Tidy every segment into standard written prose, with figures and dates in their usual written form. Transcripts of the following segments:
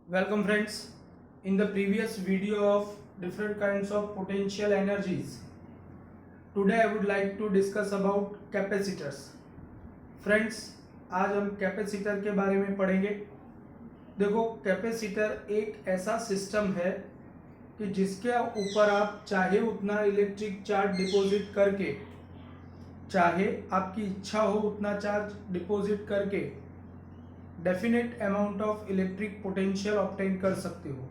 Welcome friends. In the previous video of different kinds of potential energies, today I would like to discuss about capacitors. Friends, आज हम capacitor के बारे में पढ़ेंगे। देखो, capacitor एक ऐसा सिस्टम है कि जिसके ऊपर आप चाहे उतना इलेक्ट्रिक चार्ज डिपॉजिट करके, चाहे आपकी इच्छा हो उतना चार्ज डिपॉजिट करके definite amount of electric potential obtain कर सकते हो।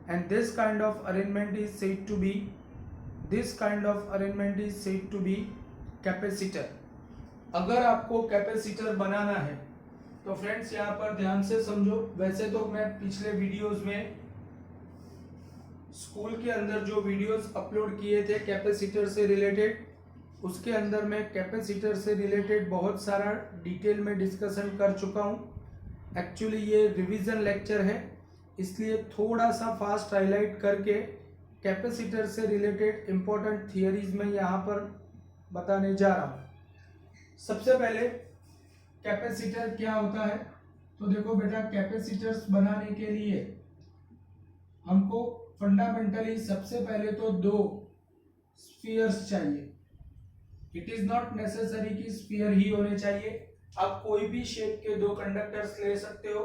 And this kind of arrangement is said to be capacitor. अगर आपको कैपेसिटर बनाना है तो फ्रेंड्स यहाँ पर ध्यान से समझो। वैसे तो मैं पिछले वीडियोस में स्कूल के अंदर जो वीडियोस अपलोड किए थे कैपेसिटर से रिलेटेड, उसके अंदर मैं कैपेसिटर से रिलेटेड बहुत सारा डिटेल में डिस्कशन कर चुका हूँ। एक्चुअली ये रिवीजन लेक्चर है, इसलिए थोड़ा सा फास्ट हाईलाइट करके कैपेसिटर से रिलेटेड इंपॉर्टेंट थियरीज में यहाँ पर बताने जा रहा हूँ। सबसे पहले कैपेसिटर क्या होता है, तो देखो बेटा, कैपेसिटर्स बनाने के लिए हमको फंडामेंटली सबसे पहले तो दो स्फीयर्स चाहिए। इट इज नॉट नेसेसरी कि स्फीयर ही होने चाहिए, आप कोई भी शेप के दो कंडक्टर्स ले सकते हो।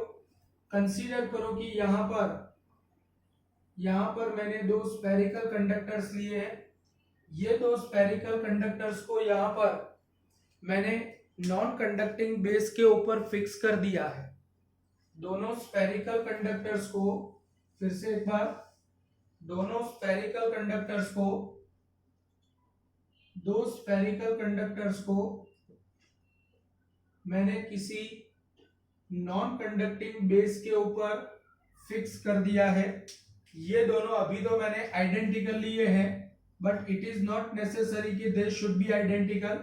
कंसीडर करो कि यहाँ पर मैंने दो स्फेरिकल कंडक्टर्स लिए हैं। ये दो स्फेरिकल कंडक्टर्स को यहाँ पर मैंने नॉन कंडक्टिंग बेस के ऊपर फिक्स कर दिया है। दोनों स्फेरिकल कंडक्टर्स को, फिर से एक बार, दोनों स्फेरिकल कंडक्टर्स को, दो स्फेरिकल कंडक्टर्स को मैंने किसी नॉन कंडक्टिंग बेस के ऊपर फिक्स कर दिया है। ये दोनों अभी तो मैंने आइडेंटिकल लिए हैं, but it is not necessary कि दे शुड बी आइडेंटिकल।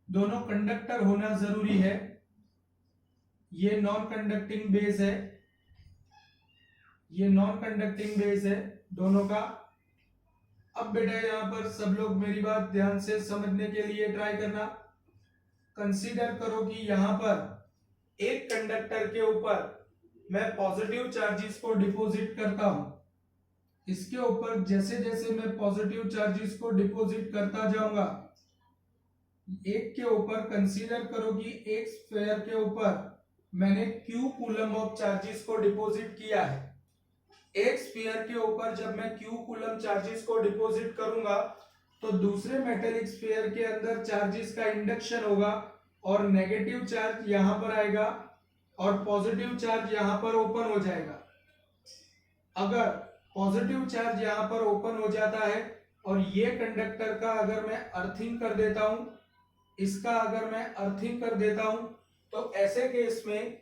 दोनों कंडक्टर होना जरूरी है। ये नॉन कंडक्टिंग बेस है, ये नॉन कंडक्टिंग बेस है दोनों का। अब बेटा यहाँ पर सब लोग मेरी बात ध्यान से समझने के लिए ट्राई करना। कंसीडर करो कि यहाँ पर एक कंडक्टर के ऊपर मैं पॉजिटिव चार्जेस को डिपॉजिट करता हूं। इसके ऊपर जैसे जैसे मैं पॉजिटिव चार्जेस को डिपॉजिट करता जाऊंगा, एक के ऊपर कंसीडर करो कि एक स्फीयर के ऊपर मैंने Q कूलम ऑफ चार्जेस को डिपॉजिट किया है। एक स्फीयर के ऊपर जब मैं Q कूलम चार्जेस को डिपॉजिट करूंगा तो दूसरे मेटेलिक स्फीयर के अंदर चार्जेस का इंडक्शन होगा और नेगेटिव चार्ज यहां पर आएगा और पॉजिटिव चार्ज यहां पर ओपन हो जाएगा। अगर पॉजिटिव चार्ज यहां पर ओपन हो जाता है और ये कंडक्टर का अगर मैं अर्थिंग कर देता हूं, इसका अगर मैं अर्थिंग कर देता हूं, तो ऐसे केस में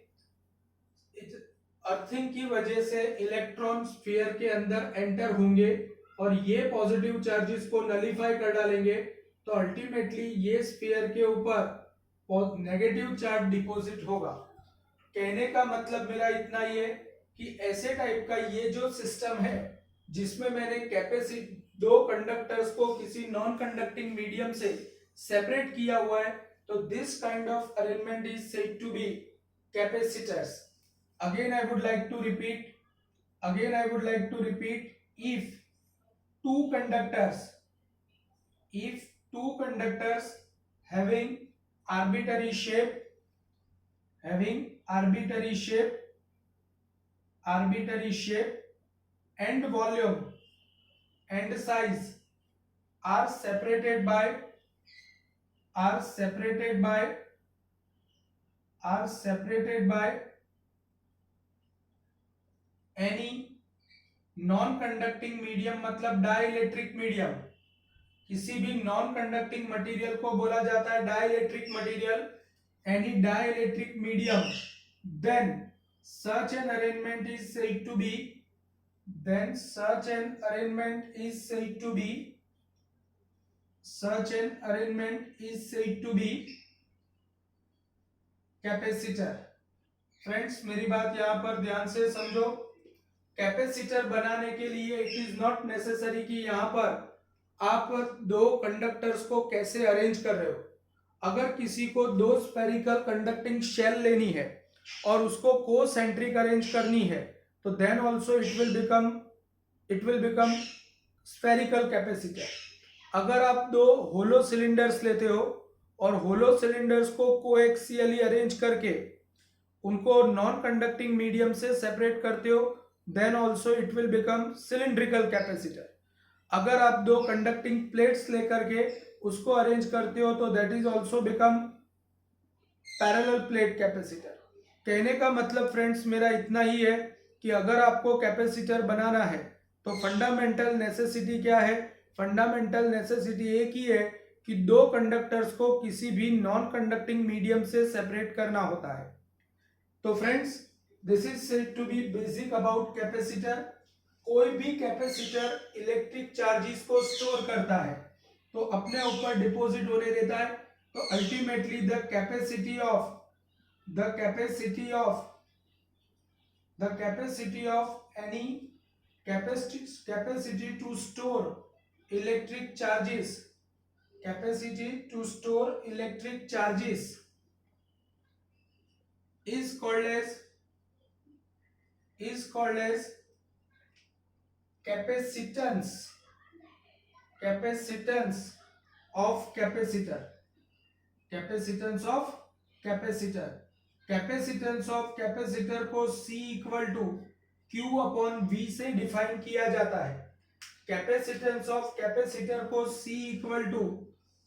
अर्थिंग की वजह से इलेक्ट्रॉन स्फीयर के अंदर एंटर होंगे और ये पॉजिटिव चार्जेस को नलीफाई कर डालेंगे। तो अल्टीमेटली ये स्फीयर के ऊपर नेगेटिव चार्ज डिपॉजिट होगा। कहने का मतलब मेरा इतना ही है कि ऐसे टाइप का ये जो सिस्टम है जिसमें मैंने दो कंडक्टर्स को किसी नॉन कंडक्टिंग मीडियम से सेपरेट किया हुआ है, तो this kind of arrangement is said to be capacitors. Again I would like to repeat, if two conductors having arbitrary shape and volume and size are separated by any non conducting medium, मतलब dielectric medium. किसी भी non conducting material को बोला जाता है dielectric material. Any dielectric medium, then such an arrangement is said to be capacitor. Friends, मेरी बात यहाँ पर ध्यान से समझो। कैपेसिटर बनाने के लिए इट इज नॉट नेसेसरी कि यहाँ पर आप दो कंडक्टर्स को कैसे अरेंज कर रहे हो। अगर किसी को दो स्फेरिकल कंडक्टिंग शेल लेनी है और उसको कोसेंट्रिक अरेंज करनी है, तो then also it will become spherical capacitor. अगर आप दो होलो सिलेंडर्स लेते हो और होलो सिलेंडर्स को कोएक्सियली अरेंज करके उनको नॉन कंडक्टिंग मीडियम से सेपरेट करते हो, then also it will become cylindrical capacitor. अगर आप दो कंडक्टिंग प्लेट्स लेकर के उसको अरेंज करते हो तो that is also become parallel plate capacitor. कहने का मतलब फ्रेंड्स मेरा इतना ही है कि अगर आपको कैपेसिटर बनाना है तो फंडामेंटल नेसेसिटी क्या है? फंडामेंटल नेसेसिटी एक ही है कि दो कंडक्टर्स को किसी भी नॉन कंडक्टिंग मीडियम से सेपरेट करना होता है। तो friends this is said to be basic about capacitor. कोई भी कैपेसिटर इलेक्ट्रिक चार्जेस को स्टोर करता है तो अपने ऊपर डिपॉजिट होने देता है। तो ultimately the capacity of any capacity to store electric charges is called as capacitance of capacitor। Capacitance of capacitor को C equal to Q upon V से डिफाइन किया जाता है। कैपेसिटेंस ऑफ कैपेसिटर को C equal to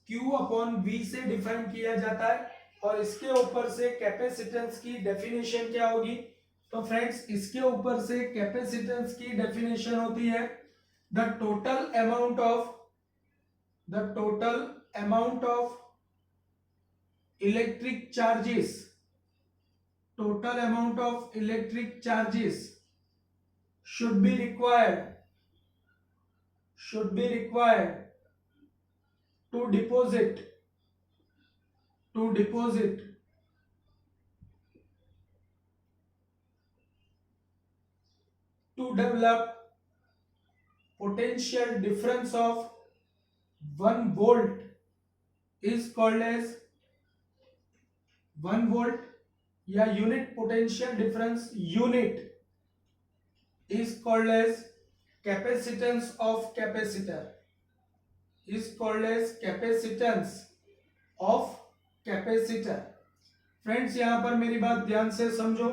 Q upon V से define किया जाता है और इसके ऊपर से कैपेसिटेंस की डेफिनेशन क्या होगी? तो फ्रेंड्स इसके ऊपर से कैपेसिटेंस की डेफिनेशन होती है the total amount of electric charges should be required to deposit to develop potential difference of 1 volt is called as 1 volt या unit potential difference unit is called as capacitance of capacitor friends यहां पर मेरी बात ध्यान से समझो।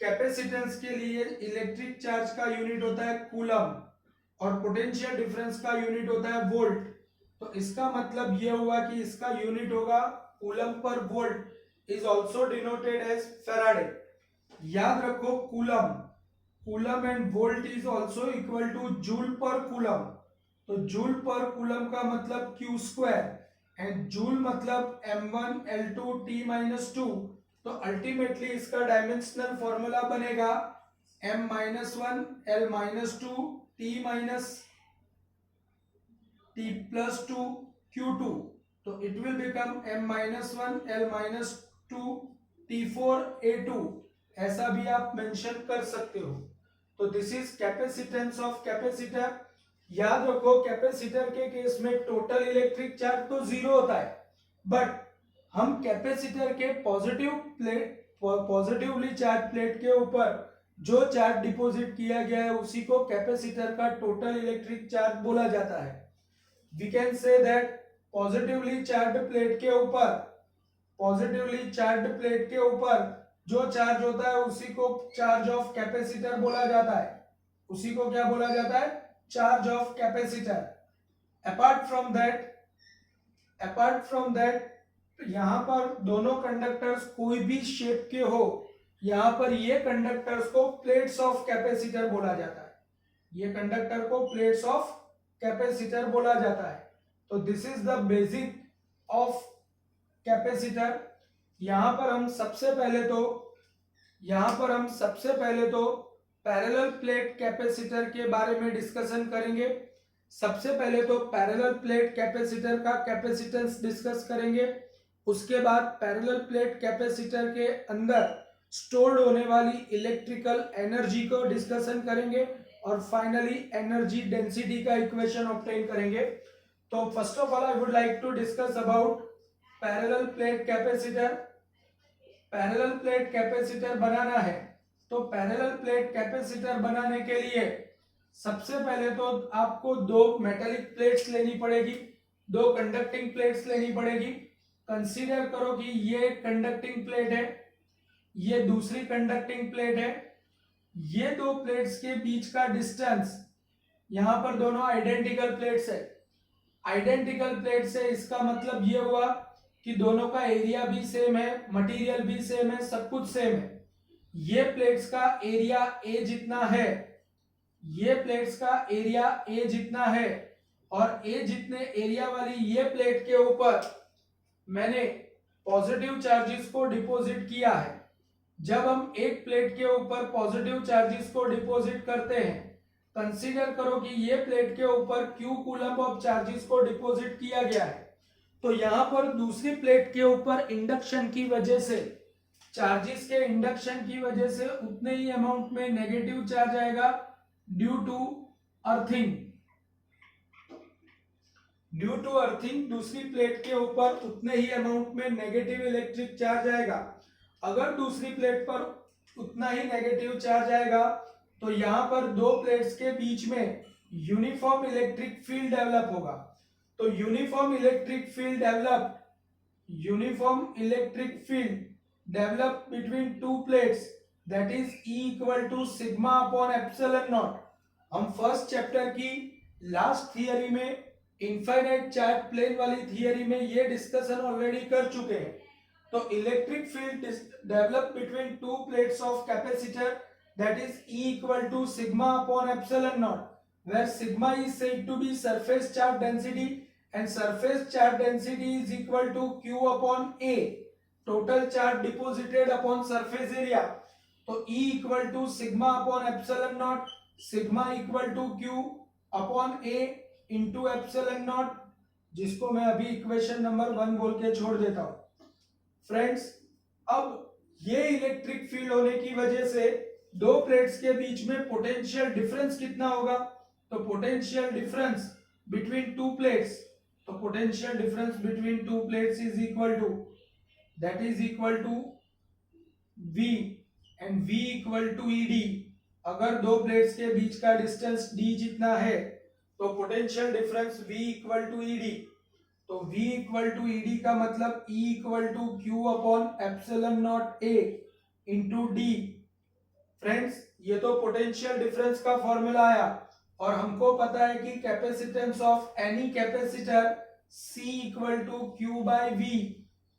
Capacitance के लिए इलेक्ट्रिक चार्ज का यूनिट होता है कूलम और पोटेंशियल डिफरेंस का यूनिट होता है वोल्ट। तो इसका मतलब यह हुआ कि इसका यूनिट होगा coulomb per volt is also denoted as Faraday. याद रखो coulomb and volt is also equal to joule per coulomb. तो जूल पर कूलम का मतलब Q स्क्वायर एंड जूल मतलब M1 L2 T-2। तो अल्टीमेटली इसका डायमेंशनल फॉर्मूला बनेगा M-1 L-2 T+2 Q2। तो it will become M-1 L-2 T4A2। ऐसा भी आप मेंशन कर सकते हो। तो this is capacitance of capacitor. याद रखो कैपेसिटर के केस में टोटल इलेक्ट्रिक चार्ज तो जीरो होता है, बट हम कैपेसिटर के पॉजिटिवली चार्ज प्लेट के ऊपर जो चार्ज डिपॉजिट किया गया है उसी को कैपेसिटर का टोटल इलेक्ट्रिक चार्ज बोला जाता है। We can say that positively charge plate के ऊपर जो चार्ज होता है उसी को चार्ज ऑफ कैपेसिटर बोला जाता है। उसी को क्या बोला जाता है? Charge of capacitor. Apart from that यहां पर दोनों कंडक्टर्स कोई भी शेप के हो, यहां पर ये कंडक्टर्स को प्लेट्स ऑफ कैपेसिटर बोला जाता है। ये कंडक्टर को प्लेट्स ऑफ कैपेसिटर बोला जाता है। तो this is the basic of capacitor. यहां पर हम सबसे पहले तो पैरेलल प्लेट कैपेसिटर के बारे में डिस्कशन करेंगे। सबसे पहले तो पैरेलल प्लेट कैपेसिटर का कैपेसिटेंस डिस्कस करेंगे। उसके बाद पैरेलल प्लेट कैपेसिटर के अंदर स्टोर्ड होने वाली इलेक्ट्रिकल एनर्जी को डिस्कशन करेंगे और फाइनली एनर्जी डेंसिटी का इक्वेशन ऑब्टेन करेंगे। तो first of all I would like to discuss about parallel plate capacitor. Parallel plate capacitor बनाना है तो पैरेलल प्लेट कैपेसिटर बनाने के लिए सबसे पहले तो आपको दो मेटालिक प्लेट्स लेनी पड़ेगी, दो कंडक्टिंग प्लेट्स लेनी पड़ेगी। कंसीडर करो कि ये एक कंडक्टिंग प्लेट है, ये दूसरी कंडक्टिंग प्लेट है। ये दो प्लेट्स के बीच का डिस्टेंस, यहां पर दोनों आइडेंटिकल प्लेट्स है। आइडेंटिकल प्लेट से इसका मतलब ये हुआ कि दोनों का एरिया भी सेम है, मटेरियल भी सेम है, सब कुछ सेम है। ये प्लेट्स का एरिया ए जितना है, ये प्लेट्स का एरिया ए जितना है, और ए जितने एरिया वाली ये प्लेट के ऊपर मैंने पॉजिटिव चार्जेस को डिपॉजिट किया है। जब हम एक प्लेट के ऊपर पॉजिटिव चार्जेस को डिपॉजिट करते हैं, कंसीडर करो कि ये प्लेट के ऊपर क्यू कूलम ऑफ चार्जेस को डिपॉजिट किया गया है, तो यहां पर दूसरी प्लेट के ऊपर इंडक्शन की वजह से, चार्जेस के इंडक्शन की वजह से उतने ही अमाउंट में नेगेटिव चार्ज आएगा due to earthing. Due to earthing दूसरी प्लेट के ऊपर उतने ही अमाउंट में नेगेटिव इलेक्ट्रिक चार्ज आएगा। अगर दूसरी प्लेट पर उतना ही नेगेटिव चार्ज आएगा तो यहां पर दो प्लेट्स के बीच में यूनिफॉर्म इलेक्ट्रिक फील्ड डेवलप होगा। तो uniform electric field develop between two plates, that is E equal to sigma upon epsilon naught. हम फर्स्ट चैप्टर की लास्ट थियरी में, इनफाइनाइट चार्ज प्लेन वाली थियरी में ये डिस्कशन ऑलरेडी कर चुके हैं। तो electric field develop between two plates of capacitor, that is E equal to sigma upon epsilon naught, where sigma is said to be surface charge density and surface charge density is equal to Q upon A, total charge deposited upon surface area. तो E equal to sigma upon epsilon naught, sigma equal to Q upon A into epsilon naught, जिसको मैं अभी equation number 1 बोल के छोड़ देता हूं। Friends, अब ये इलेक्ट्रिक फील्ड होने की वजह से दो प्लेट्स के बीच में पोटेंशियल डिफरेंस कितना होगा? तो potential difference between two plates, तो potential difference between two plates is equal to, that is equal to V and V equal to ED। अगर दो प्लेट्स के बीच का डिस्टेंस D जितना है तो potential difference V equal to ED। तो V equal to ED का मतलब E equal to Q upon epsilon not A into D। Friends, ये तो पोटेंशियल डिफरेंस का फॉर्मूला आया, और हमको पता है कि capacitance of any capacitor C equal to Q by V।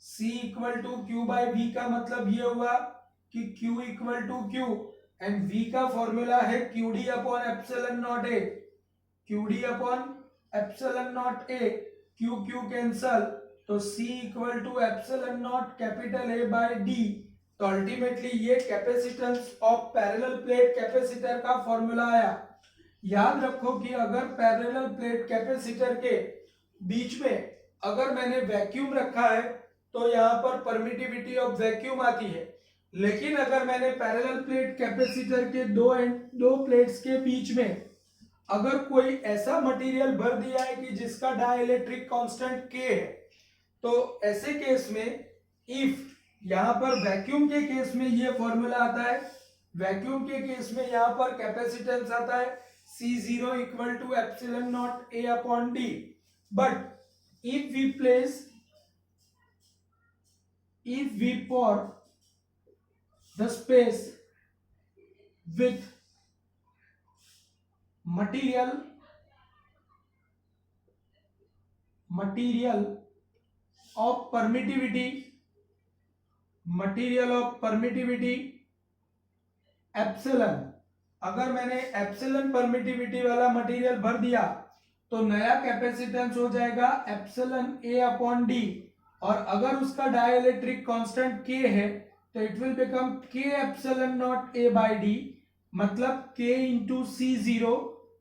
C equal to Q by V का मतलब ये हुआ कि Q equal to Q, and V का फॉर्मूला है QD upon epsilon not A। QD upon epsilon not A, Q cancel, तो C equal to epsilon naught capital A by D। तो ultimately ये capacitance of parallel plate capacitor का formula आया। याद रखो कि अगर पैरेलल प्लेट कैपेसिटर के बीच में अगर मैंने वैक्यूम रखा है तो यहां पर परमिटिविटी ऑफ वैक्यूम आती है, लेकिन अगर मैंने पैरेलल प्लेट कैपेसिटर के दो प्लेट्स के बीच में अगर कोई ऐसा मटेरियल भर दिया है कि जिसका डाइलेक्ट्रिक कांस्टेंट K है, तो ऐसे केस में इफ यहां पर वैक्यूम के केस में ये फॉर्मूला आता है, वैक्यूम के केस में यहां पर कैपेसिटेंस आता है C0 equal to epsilon not A upon D। But if we pour the space with material of permittivity epsilon, अगर मैंने एप्सिलॉन परमिटिविटी वाला मटेरियल भर दिया तो नया कैपेसिटेंस हो जाएगा एप्सिलॉन A अपॉन D, और अगर उसका डाइलेक्ट्रिक कांस्टेंट K है तो it will become K epsilon not A by D, मतलब K इंटू C0।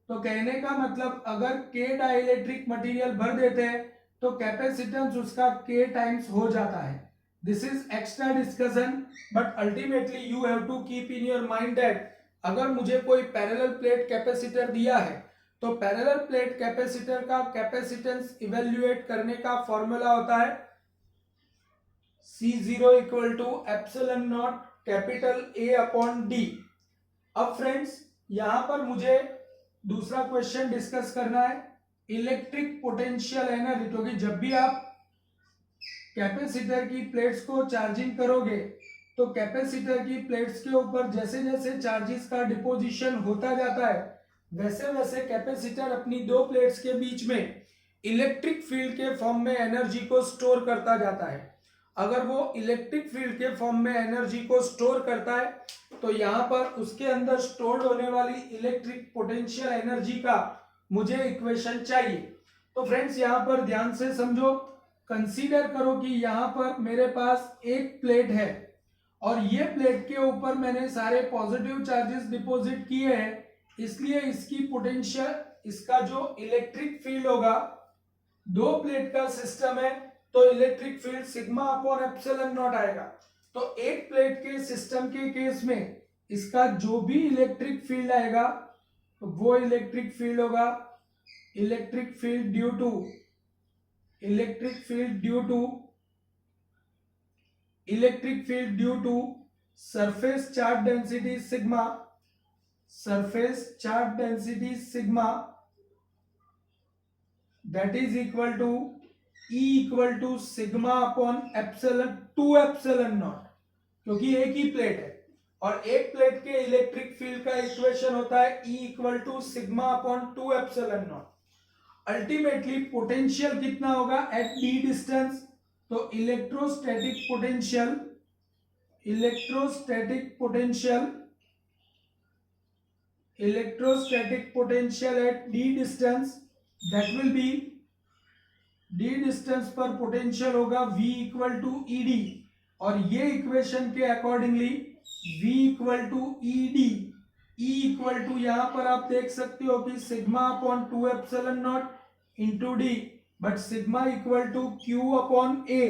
तो कहने का मतलब अगर K डाइलेक्ट्रिक मटेरियल भर देते हैं तो कैपेसिटेंस उसका K टाइम्स हो जाता है। This is extra discussion, but ultimately you have to keep in your mind that अगर मुझे कोई पैरेलल प्लेट कैपेसिटर दिया है तो पैरेलल प्लेट कैपेसिटर का कैपेसिटेंस इवेल्युएट करने का फॉर्मूला होता है C0 equal to epsilon naught capital A upon D. अब फ्रेंड्स यहां पर मुझे दूसरा क्वेश्चन डिस्कस करना है, इलेक्ट्रिक पोटेंशियल एनर्जी, क्योंकि जब भी आप कैपेसिटर की प्लेट्स को चार्जिंग करोगे तो कैपेसिटर की प्लेट्स के ऊपर जैसे जैसे चार्जेस का डिपोजिशन होता जाता है वैसे वैसे कैपेसिटर अपनी दो प्लेट्स के बीच में इलेक्ट्रिक फील्ड के फॉर्म में एनर्जी को स्टोर करता जाता है। अगर वो इलेक्ट्रिक फील्ड के फॉर्म में एनर्जी को स्टोर करता है तो यहाँ पर उसके अंदर स्टोर्ड होने वाली इलेक्ट्रिक पोटेंशियल एनर्जी का मुझे इक्वेशन चाहिए। तो फ्रेंड्स यहाँ पर ध्यान से समझो, कंसीडर करो कि यहाँ पर मेरे पास एक प्लेट है और ये प्लेट के ऊपर मैंने सारे पॉजिटिव चार्जेस डिपॉजिट किए हैं, इसलिए इसकी पोटेंशियल, इसका जो इलेक्ट्रिक फील्ड होगा, दो प्लेट का सिस्टम है तो electric field sigma upon epsilon not आएगा। तो एक प्लेट के सिस्टम के केस में इसका जो भी इलेक्ट्रिक फील्ड आएगा तो वो इलेक्ट्रिक फील्ड होगा electric field due to surface charge density sigma that is equal to E equal to sigma upon epsilon 2 epsilon naught, क्योंकि एक ही प्लेट है और एक प्लेट के इलेक्ट्रिक फील्ड का इक्वेशन होता है E equal to sigma upon 2 epsilon naught. Ultimately potential कितना होगा एट डी डिस्टेंस, तो electrostatic potential at D distance, that will be, D distance पर पोटेंशियल होगा V equal to E D, और ये इक्वेशन के accordingly V equal to E D, E equal to यहां पर आप देख सकते हो कि sigma upon 2 epsilon not into D, but sigma equal to Q upon A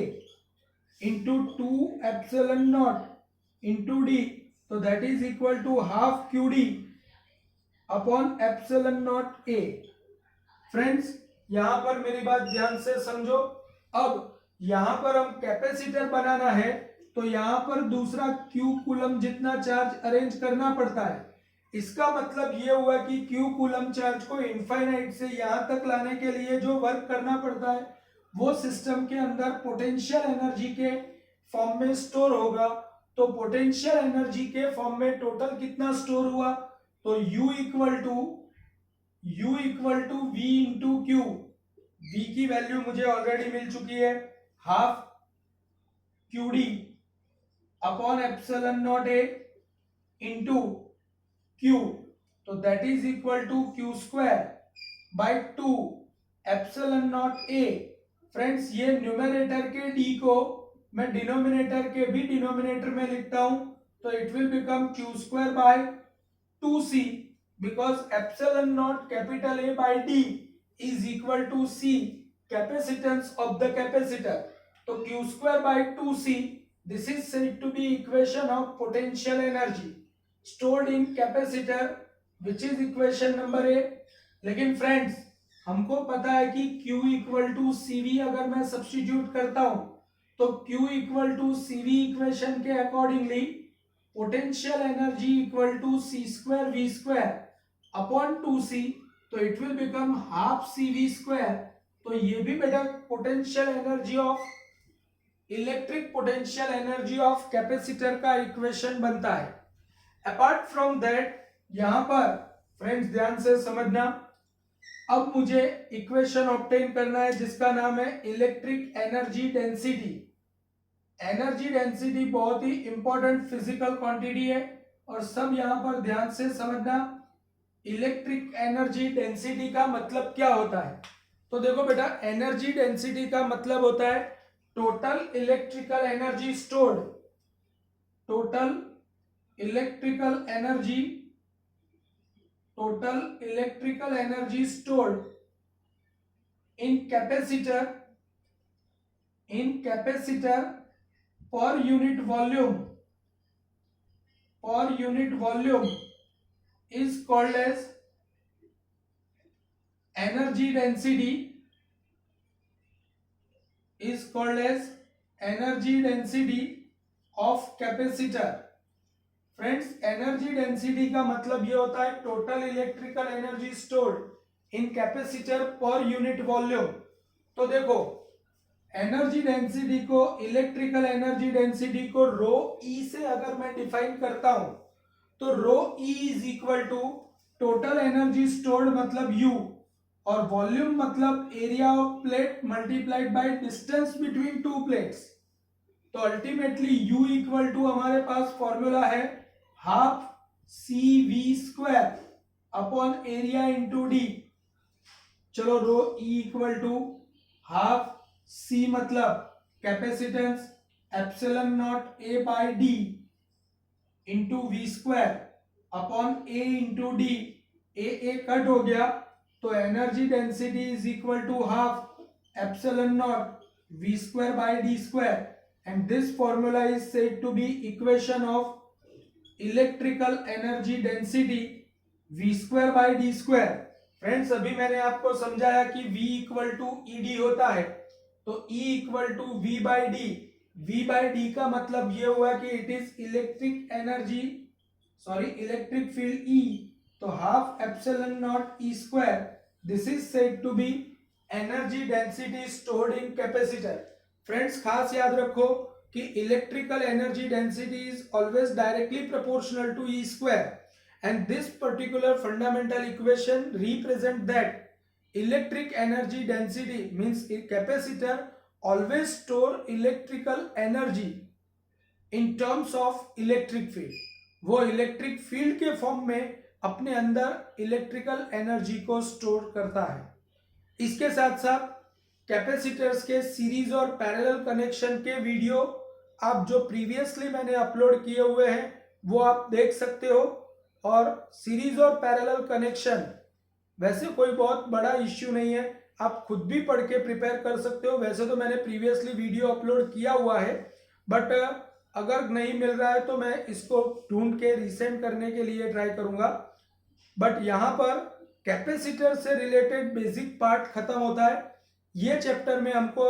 into 2 epsilon not into D, तो that is equal to half QD upon epsilon not A। Friends यहां पर मेरी बात ध्यान से समझो, अब यहां पर हम कैपेसिटर बनाना है तो यहां पर दूसरा Q कूलम जितना चार्ज अरेंज करना पड़ता है। इसका मतलब ये हुआ कि Q कूलम चार्ज को इनफाइनाइट से यहां तक लाने के लिए जो वर्क करना पड़ता है वो सिस्टम के अंदर पोटेंशियल एनर्जी के फॉर्म में स्टोर होगा। तो पोटेंशियल एनर्जी के फॉर्म में टोटल कितना स्टोर हुआ, तो U equal to V into Q, V की वैल्यू मुझे ऑलरेडी मिल चुकी है, half QD upon epsilon not A into Q, तो that is equal to Q square by 2 epsilon not A। Friends ये न्यूमरेटर के D को मैं डिनोमिनेटर के भी डिनोमिनेटर में लिखता हूं, तो it will become Q square bye 2C, because epsilon naught capital A by D is equal to C, capacitance of the capacitor, तो Q square by 2C, this is said to be equation of potential energy stored in capacitor, which is equation number A। लेकिन friends हमको पता है कि Q equal to CV अगर मैं substitute करता हूं तो Q equal to CV equation के accordingly potential energy equal to C square V square upon 2C, तो it will become half CV square. तो ये भी बेटा potential energy of, electric potential energy of capacitor का इक्वेशन बनता है। Apart from that यहां पर फ्रेंड्स ध्यान से समझना, अब मुझे इक्वेशन ऑब्टेन करना है जिसका नाम है electric energy density. Energy density बहुत ही इंपॉर्टेंट फिजिकल क्वांटिटी है और सब यहां पर ध्यान से समझना, इलेक्ट्रिक एनर्जी डेंसिटी का मतलब क्या होता है। तो देखो बेटा, एनर्जी डेंसिटी का मतलब होता है total electrical energy stored, total electrical energy stored in capacitor per unit volume is called as energy density of capacitor। Friends, energy density का मतलब ये होता है total electrical energy stored in capacitor per unit volume. तो देखो, energy density को, electrical energy density को रो ई से अगर मैं डिफाइन करता हूं, तो rho E is equal to total energy stored मतलब यू, और वॉल्यूम मतलब area of plate multiplied by distance between two plates. तो अल्टीमेटली U इक्वल टू हमारे पास फॉर्मूला है half C V square upon area into D. चलो, rho E equal to half C मतलब capacitance epsilon not A by D into V square upon A into D. A cut हो गया, तो energy density is equal to half epsilon naught V square by D square, and this formula is said to be equation of electrical energy density v square by d square। Friends, अभी मैंने आपको समझाया कि v equal to E D होता है, तो E equal to V by D. v by D का मतलब ये हुआ कि it is electric energy, electric field E, तो half epsilon naught E square, this is said to be energy density stored in capacitor. Friends, खास याद रखो कि electrical energy density is always directly proportional to E square, and this particular fundamental equation represent that electric energy density means capacitor always store electrical energy in terms of electric field. वो electric field के form में अपने अंदर electrical energy को store करता है। इसके साथ साथ कैपेसिटर्स के सीरीज और पैरेलल कनेक्शन के वीडियो आप जो प्रीवियसली मैंने अपलोड किए हुए हैं वो आप देख सकते हो। और सीरीज और पैरेलल कनेक्शन वैसे कोई बहुत बड़ा इश्यू नहीं है, आप खुद भी पढ़ के प्रिपेयर कर सकते हो। वैसे तो मैंने प्रीवियसली वीडियो अपलोड किया हुआ है, बट अगर नहीं मिल रहा है तो मैं इसको ढूंढ के रिसेंड करने के लिए ट्राई करूंगा। बट यहाँ पर कैपेसिटर से रिलेटेड बेसिक पार्ट खत्म होता है। ये चैप्टर में हमको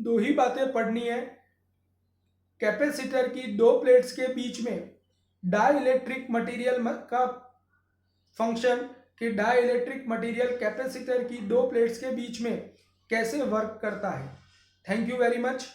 दो ही बातें पढ़नी है। कैपेसिटर की दो प्लेट्स के बीच में डाई इलेक्ट्रिक मटेरियल का फंक्शन, कि डाई इलेक्ट्रिक मटेरियल कैपेसिटर की दो प्लेट्स के बीच में कैसे वर्क करता है। Thank you very much.